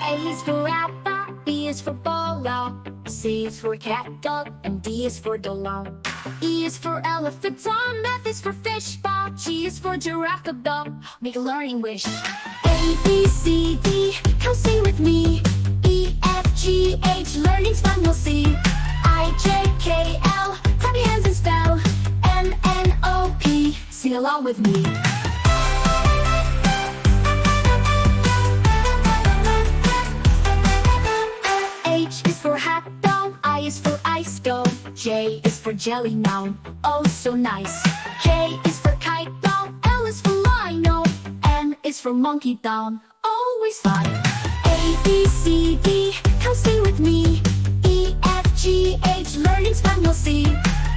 A is for apple, B is for bolo, C is for cat, dog, and D is for dollar. E is for elephant, F is for fish, ball, G is for giraffe, dog. Make a learning wish. A, B, C, D, come sing with me. E, F, G, H, learning's fun, you'll see. I, J, K, L, clap your hands and spell. M, N, O, P, sing along with me. H is for hat, dome, I is for ice, dome. J is for jelly, noun, oh so nice. K is for kite, dome, L is for lino. M is for monkey, down, always fun. A, B, C, D, come sing with me. E, F, G, H, learning's fun, you'll see.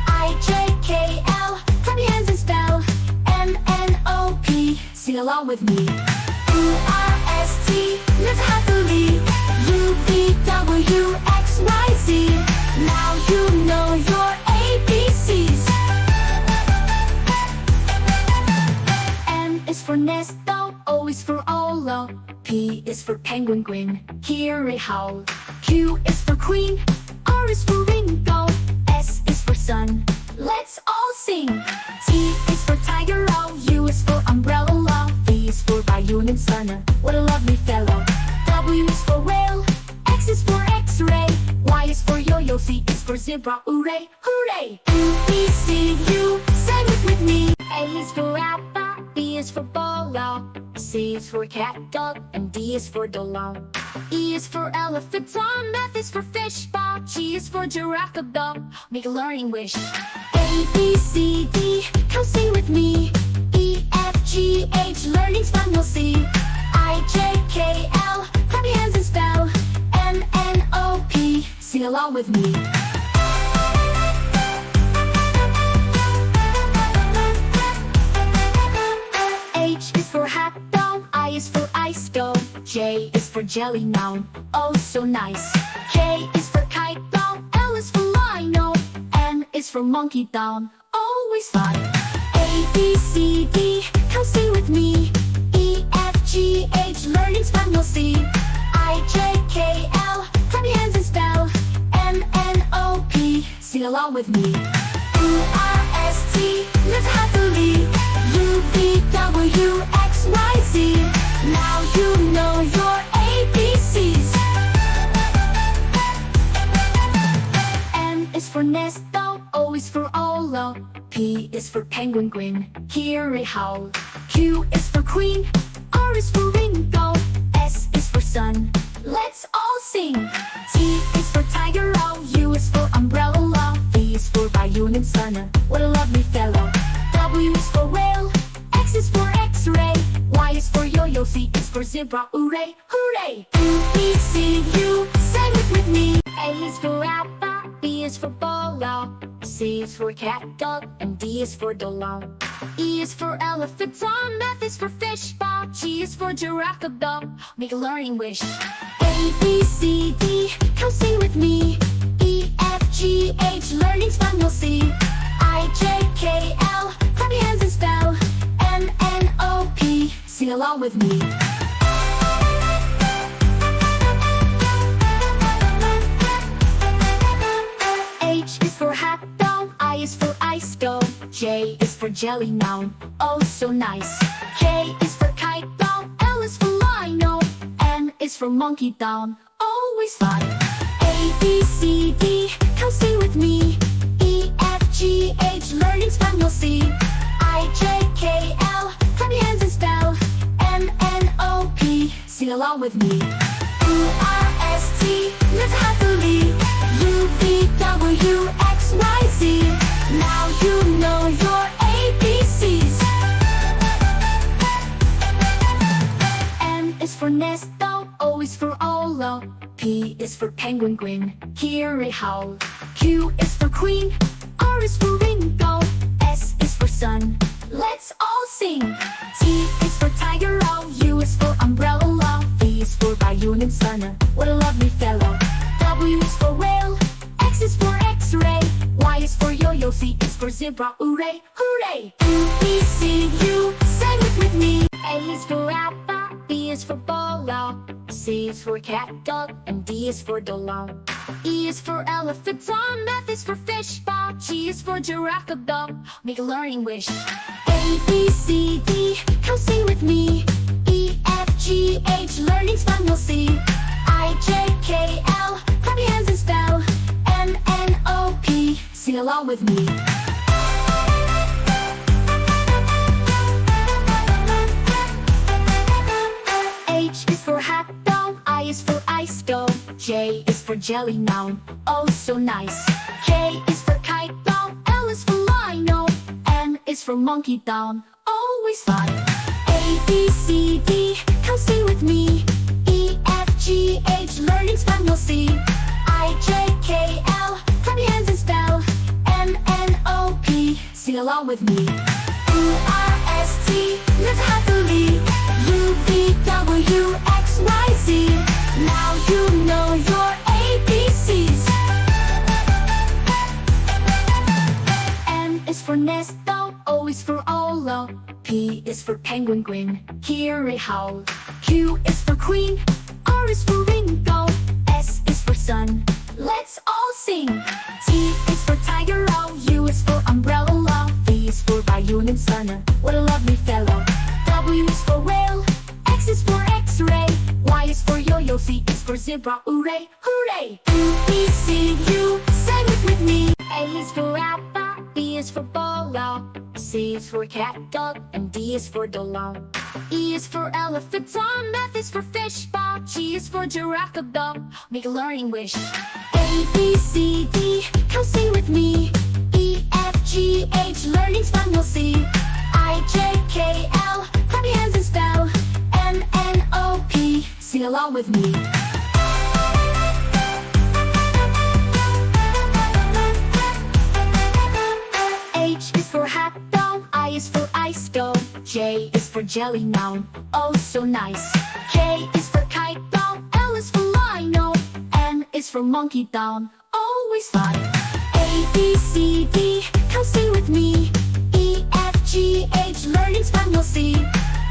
I, J, K, L, clap your hands and spell. M, N, O, P, sing along with me. U, R, S, T, live happily. U, V, W, X, Y, Z. Now you know your ABCs. N is for nest, O is for Olo. P is for penguin, grin, hear it howl. Q is for queen, R is for Ringo. S is for sun, let's all sing. T is for tiger, O, U is for umbrella. V is for Bayou and Sunner, what a lovely fellow. W is for whale, X is for X-ray. Y is for yo-yo, Z is for zebra, hooray, hooray. U, B, C, U, sing it with me. A is for apple, B is for bolo, C is for cat, dog, and D is for dollar. E is for elephant, F is for fish, ball, G is for giraffe, dog, make a learning wish. A, B, C, D, come sing with me. E, F, G, H, learning's fun, you'll see. I, J, K, L, clap your hands and spell. M, N, O, P, sing along with me. H is for hat, dome, I is for ice, dome. J is for jelly, noun, oh so nice. K is for kite, dome, L is for lino. M is for monkey, down, always fun. A, B, C, D, come sing with me. E, F, G, H, learning's fun, you'll see. I, J, K, L, clap your hands and spell. M, N, O, P, sing along with me. U, R, S, T, live happily. U, V, W, X, Y, Z. Now you know your ABCs. N is for nest, O is for Olo. P is for penguin, grin, hear it howl. Q is for queen, R is for Ringo. S is for sun, let's all sing. T is for tiger, O, U is for umbrella. V is for Bayou and Sunner, what a lovely fellow. W is for whale, X is for X-ray. Y is for yo-yo, Z is for zebra, hooray, hooray. U, B, C, U, sing it with me. A is for apple, B is for bolo, C is for cat, dog, and D is for dollar. E is for elephant, F is for fish, ball, G is for giraffe, dog, make a learning wish. A, B, C, D, come sing with me. E, F, G, H, learning's fun, you'll see. I, J, K, L, clap your hands and spell. M, N, O, P, sing along with me. H is for hat, dome, I is for ice, dome. J is for jelly, noun, oh so nice. K is for kite, dome, L is for lino. M is for monkey, down, always fun. A, B, C, D, come sing with me. E, F, G, H, learning's fun, you'll see. I, J, K, L, clap your hands and spell. M, N, O, P, sing along with me. U, R, S, T, live happily. U, V, W, X, Y, Z. Now you know your ABCs. N is for nest, O is for Olo. P is for penguin, grin, hear it howl. Q is for queen, R is for Ringo. S is for sun, let's all sing. T is for tiger, O, U is for umbrella. V is for Bayou and Sunner, what a lovely fellow. W is for whale, X is for X-ray. Y is for yo-yo, Z is for zebra, hooray, hooray. U, B, C, U, sing it with me. A is for apple, B is for ball, C is for cat, dog, and D is for dollar. E is for elephant, F is for fish, G is for giraffe, dog. Make a learning wish. A, B, C, D, come sing with me. E, F, G, H, learning's fun, you'll see. I, J, K, L, clap your hands and spell. M, N, O, P, sing along with me. H is for hat, doll, I is for ice, doll. J is for jelly, noun, oh so nice. K is for kite, doll, L is for lino. N is for monkey, down, always fun. A, B, C, D, come sing with me. E, F, G, H, learning's fun, you'll see. I, J, K, L, clap your hands and spell. M, N, O, P, sing along with me. U, R, S, T, live happily. U, V, W, X, Y, Z. Now you know your ABCs. N is for nest, O is for Olo. P is for penguin, grin, hear it howl. Q is for queen, R is for Ringo. S is for sun, let's all sing. T is for tiger, O, U is for umbrella. V is for Bayou and Sunner, what a lovely fellow. W is for whale, X is for X-ray. Y is for yo-yo, Z is for zebra, hooray, hooray. U, B, C, U, sing it with me. A is for apple, B is for ball, C is for cat, dog, and D is for dollar. E is for elephant, F is for fish, G is for giraffe, dog, make a learning wish. A, B, C, D, come sing with me. E, F, G, H, learning's fun, you'll see. I, J, K, L, clap your hands and spell. M, N, O, P, sing along with me. H is for hat, doll, I is for ice, doll. J is for jelly, noun, oh so nice. K is for kite, doll, L is for lino. N is for monkey, down, always fun. A, B, C, D, come sing with me. E, F, G, H, learning's fun, you'll see.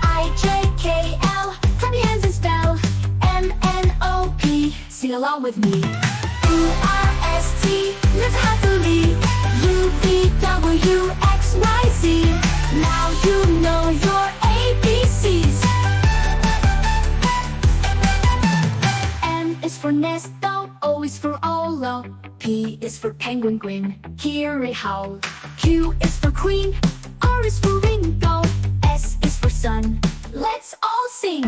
I, J, K, L, clap your hands and spell. M, N, O, P, sing along with me. U, R, S, T, live happily. U, V, W, X, Y, Z. Now you know your ABCs. N is for nest, O is for Olo. P is for penguin, grin, hear it howl. Q is for queen, R is for Ringo. S is for sun, let's all sing.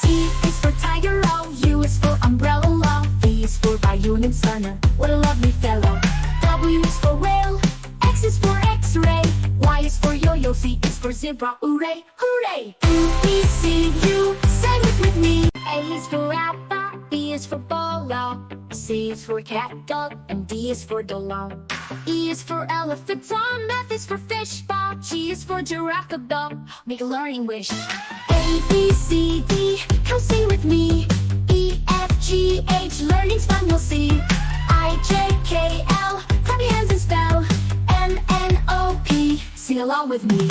T is for tiger, O, U is for umbrella. V is for Bayou and Sunner, what a lovely fellow. W is for whale, X is for X-ray. Y is for yo-yo, Z is for zebra, hooray, hooray. U, B, C, U, sing it with me. A is for apple, B is for ball, C is for cat, dog, and D is for dollar. E is for elephant, F is for fish, G is for giraffe, dog, make a learning wish. A, B, C, D, come sing with me. E, F, G, H, learning's fun, you'll see. I, J, K, L, clap your hands and spell. M, N, O, P, sing along with me.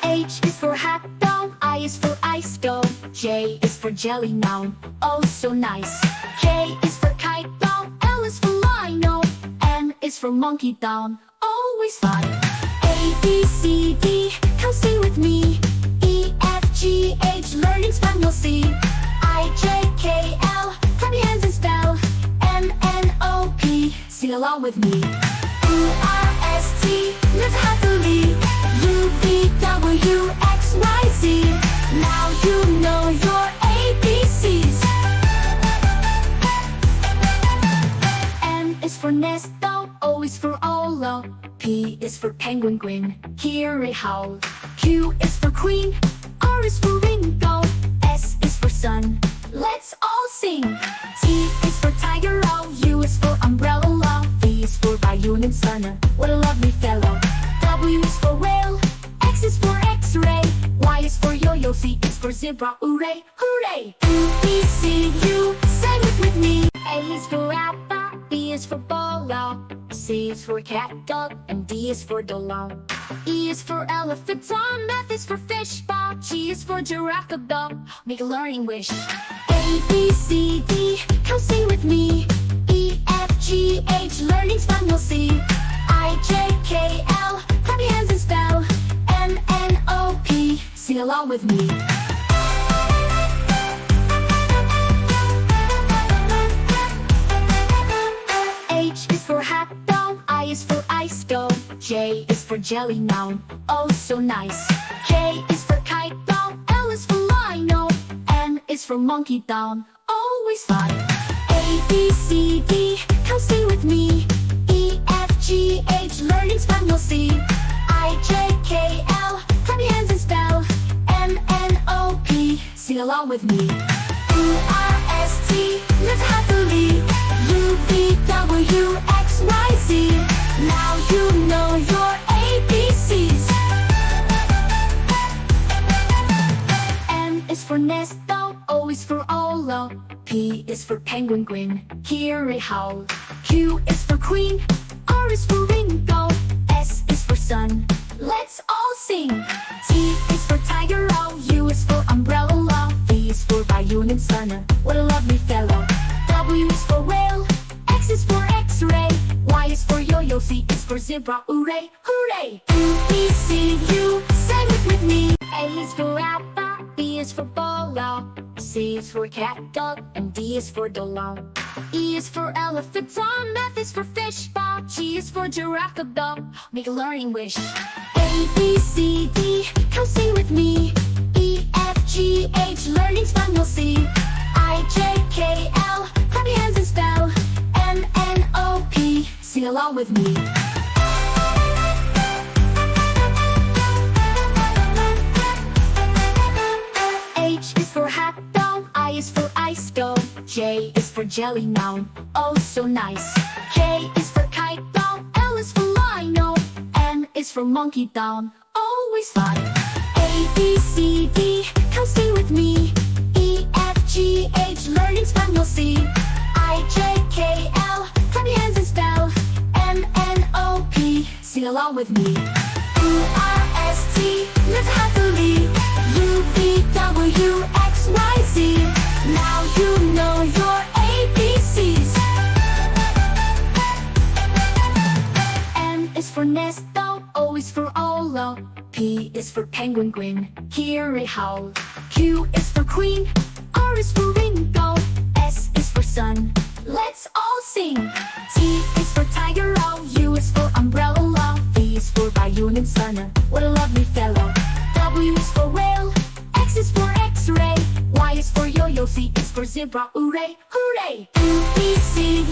H is for hat, doll, I is for ice, doll. J is for jelly, noun, oh so nice. K is for kite, doll, L is for lino. N is for monkey, down, always fun. A, B, C, D, come sing with me. E, F, G, H, learning's fun, you'll see. I, J, K, L, clap your hands and spell. M, N, O, P, sing along with me. U, R, S, T, live happily. U, V, W, X, Y, Z. Now you know your ABCs. N is for nest, O is for Olo. P is for penguin, grin, hear it howl. Q is for queen, R is for Ringo. S is for sun, let's all sing. T is for tiger, O, U is for umbrella. V is for Bayou and Sunner, what a lovely fellow. W is for whale, X is for X-ray. Y is for yo-yo, Z is for zebra, hooray, hooray. U, B, C, U, sing it with me. A is for apple, B is for ball, C is for cat, dog, and D is for dog. E is for elephant, Tom. F is for fish, Bob. G is for giraffe, dog. Make a learning wish. A, B, C, D, come sing with me. E, F, G, H, learning's fun, you'll see. I, J, K, L, clap your hands and spell. M, N, O, P, sing along with me. H is for hat, dog. I is for ice, dog. J is for jelly, noun, oh so nice. K is for kite, dog. L is for lino. N is for monkey, down, always fun. A, B, C, D, come sing with me. E, F, G, H, learning's fun, you'll see. I, J, K, L, clap your hands and spell. M, N, O, P, sing along with me. U, R, S, T, live happily. U, V, W, X, Y, Z. Now you know your ABCs. N is for nest, dog. O is for Olo. P is for penguin, grin, hear it howl. Q is for queen. R is for Ringo. S is for sun, let's all sing. T is for tiger, O. U is for umbrella. V is for Bayou and Sunner, what a lovely fellow. W is for whale. X is for X-ray. Y is for yo-yo. Z is for zebra, hooray, hooray. U, B, C, U, sing it with me. A is for apple. B is for bolo. C is for cat, dog, and D is for dog. E is for elephant, Tom. F is for fish, Bob. G is for giraffe, dog. Make a learning wish. A, B, C, D, come sing with me. E, F, G, H, learning's fun, you'll see. I, J, K, L, clap your hands and spell. M, N, O, P, sing along with me. H is for hat, dog. I is for ice, dog. J is for jelly, noun, oh so nice. K is for kite, dog. L is for lino. N is for monkey, down, always fun. A, B, C, D, come sing with me. E, F, G, H, learning's fun, you'll see. I, J, K, L, clap your hands and spell. M, N, O, P, sing along with me. U, R, S, T, live happily. U, V, W, X, Y, Z. Now you know your ABCs. N is for nest, dog. O is for Olo. P is for penguin, grin, hear it howl. Q is for queen. R is for Ringo. S is for sun, let's all sing. T is for tiger, O. U is for umbrella. V is for Bayou and Sunner, what a lovely fellow. W is for whale. X is for X-ray. Y is for yo-yo. Z is for zebra, hooray, hooray. U, B, C,